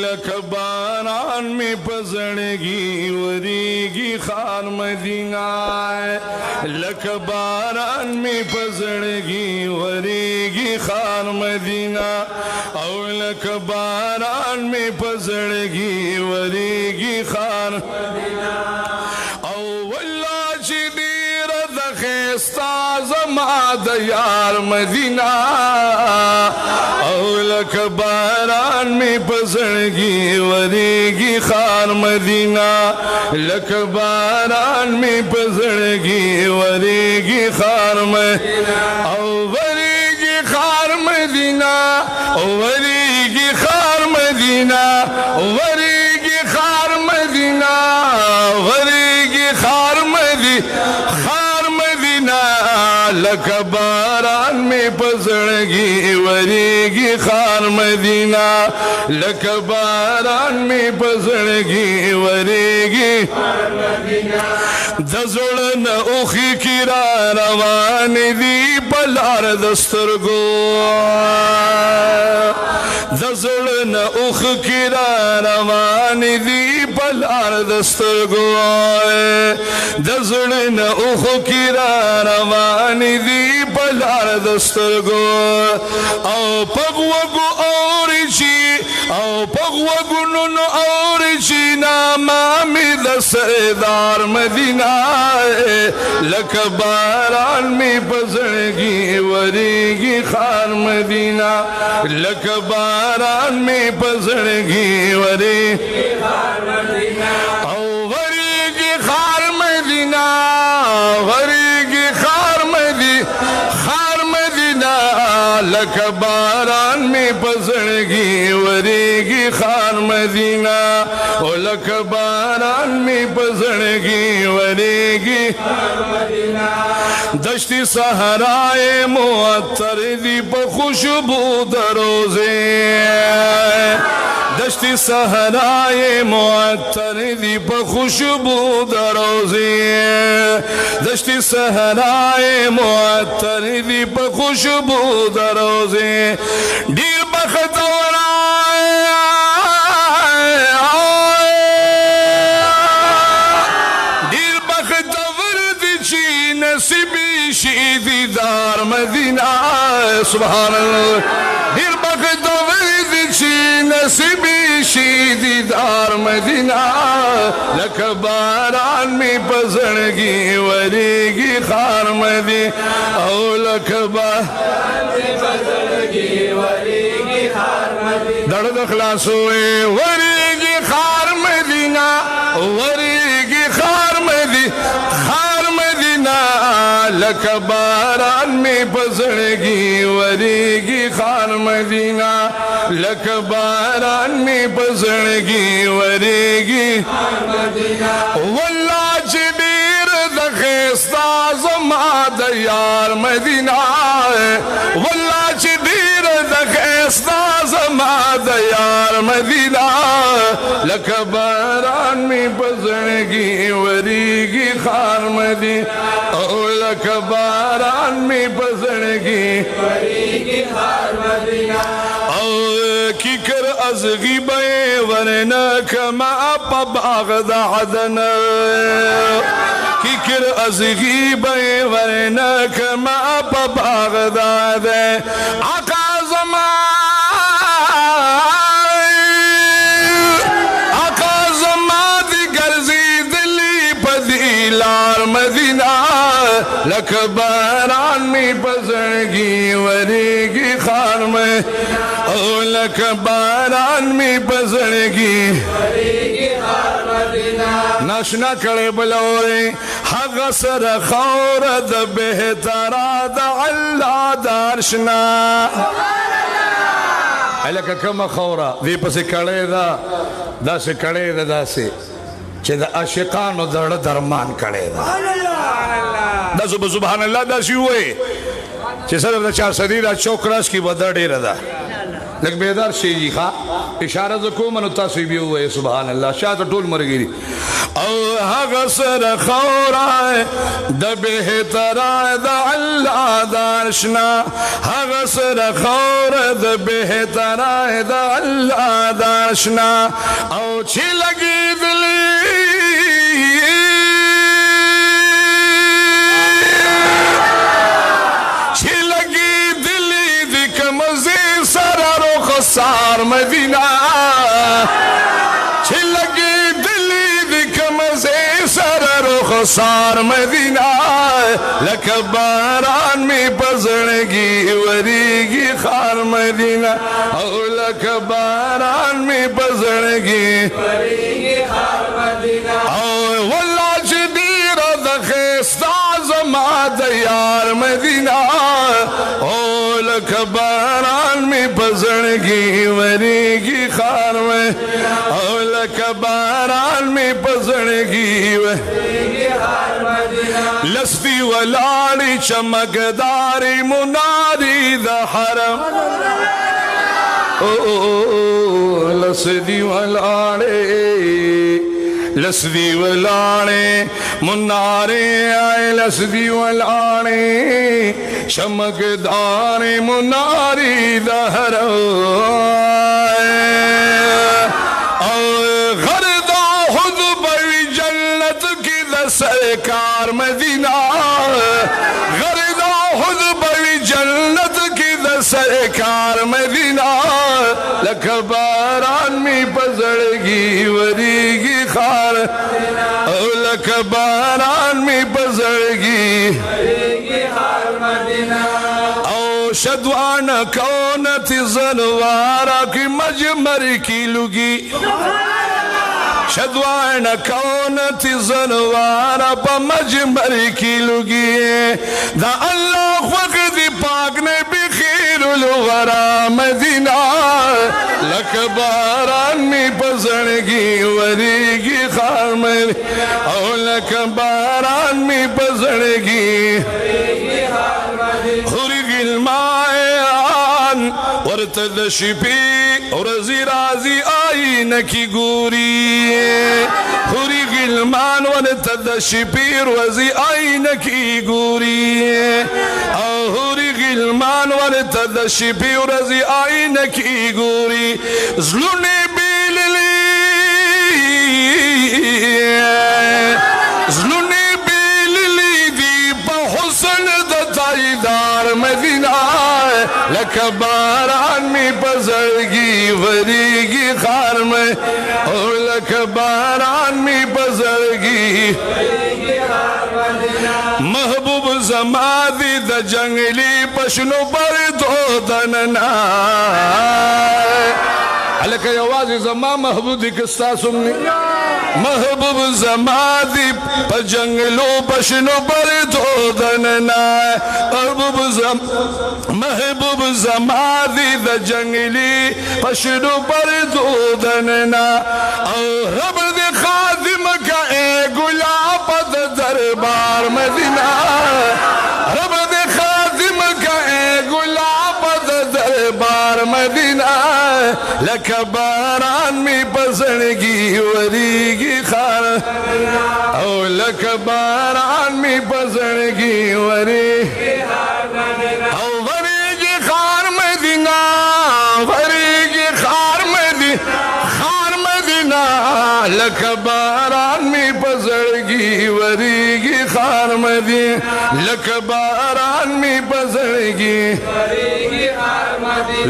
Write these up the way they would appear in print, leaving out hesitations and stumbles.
लख बारान में पसड़गी वरीगी खान मदीना लख बारान में पसड़गी वरीगी खान मदीना और लख बारान में पसड़गी वरीगी खान मदीना यार मदीना औलक बारान में पसड़गी वरीगी खान मदीना लख बारान में पसड़गी वरीगी खान मदीना वरीगी खान मदीना वरीगी खान मदीना वरीगी खान मदीना वरीगी खान मदीना लख बारान में पसड़गी वरीगी खान मदीना लख बारान में पसड़गी वरीगी दजुड़न उखी किरा रवान दी पलार दस्तर गो दजुड़न उख किरा रवान दी पलार दस्तर गो दजुड़न उख किरा रवान दी पलार दस्तर गो औ पगवगु और ची औ पगवगु नुन और ची नामा में दसदार मदीना लख बारान में पसड़गी वरीगी खान मदीना लख बारान में पसड़गी वरीगी खान मदीना वरीगी खान मदीना वरीगी खान मदीना लख बारान में पसड़गी वरीगी खान मदीना ओ लख बारान में पसड़गी वरीगी दश्ती सहराए मुअत्तर दी खुशबू दरोजे दश्ती सहराए मुअत्तर दी खुशबू दरोजे दश्ती सहराए मुअत्तर दी खुशबू दरोजे डीर बखतौरा दीदार मदीना सुभान अल्लाह दिल बखतो विदिची नसीबी दीदार मदीना लख बारान में पसड़गी वरीगी खान मदीना औ लख बारान में पसड़गी वरीगी खान मदीना दर्द खलास हुए वरीगी खान मदीना वरीगी खान मदीना लख बारान में पसड़गी वरीगी खान मदीना लख बारान में पसड़गी वरीगी मदीना वल्लाह जबीर दखेस्ता ज़माद यार मदीना वल्लाह जबीर दखेस्ता ज़माद यार मदीना लख बारान में पसड़गी वरीगी खान मदीना लख बारान में पसड़गी वरीगी खान मदीना किकर अज़गी बे वरना कमा बागदा अदन किकर अज़गी बे वरना कमा बागदा दे आका ज़मादी गर्जी दिली पदीलार मदीना लख बारान में पसड़गी वरीगी खान में ओ लख बारान में पसड़गी वरीगी खान मदीना नशना करे बलौरे हग सर खौर द बेहतरा द अल्लाह दर्शना अलक कम खौरा दी पसे कड़े दा से कड़े दा से चे द आशिकान दड़ दरमान कड़े दा सुबहान अल्लाह दस हुए सर चार सदी चौकरास की बदड़े रदा लग बेदार शेजी खा इशारा जो को मन तासी भी हुए सुभान अल्लाह शाह तो टोल मर गई औ हगसर खौराए दबे तराए द अल्लाह दारशना हगसर खौर दबे तराए द अल्लाह दारशना औ छी लगी दिली सार मदीना छिलगी दिली दिख मजे सर रुख सार मदीना लख बारान में पजड़गी वरीगी खार मदीना ओ लख बारान में पजड़गी वरीगी खार मदीना ओ वल्ला जदीर दखेस्ता जमा दयार मदीना ओ लख बारान में पजड़गी वरीगी खार में औलक बारान में पजड़गी लस्ती वलाड़ी चमकदारी मुनारी दहरम ओ लस्ती वलाड़े लस्दी वलाणे मुनारे आए लस्दी वलाणे चमकदारे मुनारी दहरो गरदा खुद बड़ी जन्नत की सरकार मदीना गरदा खुद बड़ी जन्नत की सरकार मदीना लख बारान में पजड़गी वरीगी खार लख बारान में पजड़गी ओ शदवान कौन थी जनवारा की मजमर की लुगी शदवान कौन थी जनवारा प मजमर की लुगी दा अल्लाह वक़्त पाक ने भी खैरुल वरा मदीना लख बारान में पजड़गी वरीगी खार में ओ लख बारान में पजड़गी हुरी गिलमायान और तदशिपी और जीराजी आई न की गोरी हुरी गिलमान और तदशिपी रोजी आई न की गोरी हुरी गिलमान और तदशिपी रोजी आई न की गोरी ज़ुल्ने बिलली ज़ुल्ने बिलली दी बहुसन दताईदार मदीना लख बारान में पजड़गी वरीगी खार में और लख बारान में पजड़गी महबूब जमादी द जंगली पशनु पर दो दनना अलग आवाज जमा महबूब किस्ता सुननी महबूब जमादी पर जंगलो पशनु पर दो दनना महबूब जमादी द जंगली पशनु पर दो दनना रब दे खादिम का ए गुलाब दरबार मदीना रब दे खादिम का ए गुलाब दरबार मदीना लख बारान में पजड़गी वरीगी खार ओ लख बारान में पजड़गी वरीगी खार मदीना वरीगी खार मदीना लख बारान में पजड़गी वरीगी खार मदीना लख बारान में पजड़गी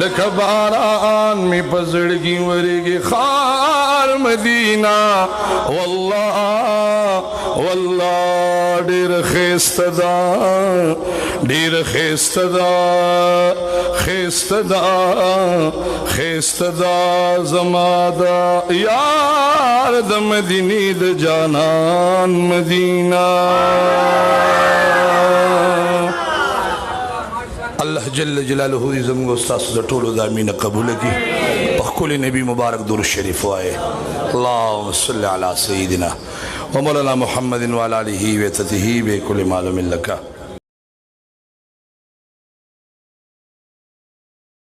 लख बारान में पजड़गी वरीगी खार मदीना वल्लाह वल्लाह डेर खेस्तदा खेस्तदा जमादा यार the मदीनी the जानान Medina Allah जल्ल जलालहू इज़्ज़म Ustad Tolo दामीन कबूल की पखुल नबी मुबारक दुरूद शरीफ आए अल्लाहुम्मा सल्लि अला सय्यिदिना व मौलाना मुहम्मदिन व अला आलिहि व ततिही बे कुल मालूम लका।